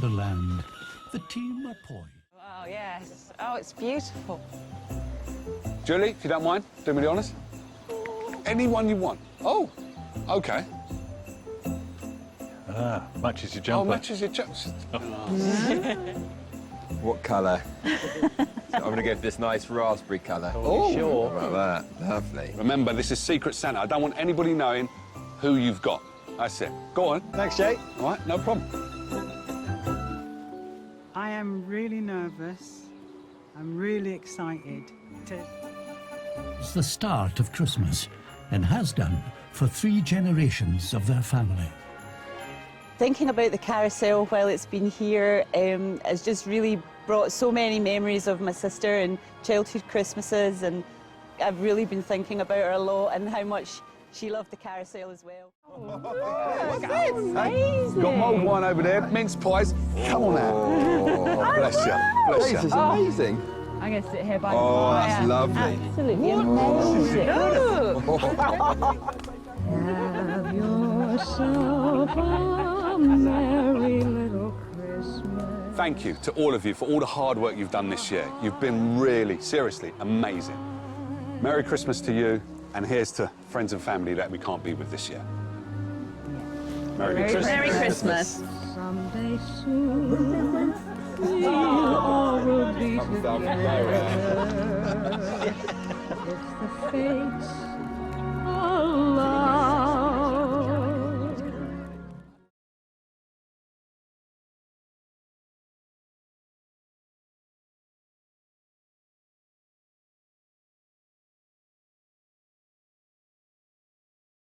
Wonderland. The team are poised. Oh, yes. Oh, it's beautiful. Julie, if you don't mind, doing me the honours. Anyone you want. Oh, OK. Ah, matches your jumper. Oh, matches your jumper. What colour? I'm going to go for this nice raspberry colour. Oh, sure. How about that? Lovely. Remember, this is Secret Santa. I don't want anybody knowing who you've got. That's it. Go on. Thanks, Jake. All right, no problem. I am really nervous. I'm really excited to... It's the start of Christmas and has done for 3 generations of their family. Thinking about the carousel while it's been here has just really brought so many memories of my sister and childhood Christmases, and I've really been thinking about her a lot and how much she loved the carousel as well. What's this? Amazing. Got mulled wine over there, mince pies. Come on out. Oh, bless you. Bless This you. is amazing. I'm going to sit here by the Oh, fire. that's lovely. Absolutely amazing. Have yourself a merry little Christmas. Thank you to all of you for all the hard work you've done this year. You've been really, seriously amazing. Merry Christmas to you, and here's to friends and family that we can't be with this year. Merry Christmas. Merry Christmas. Someday soon, we all will be together. If the fates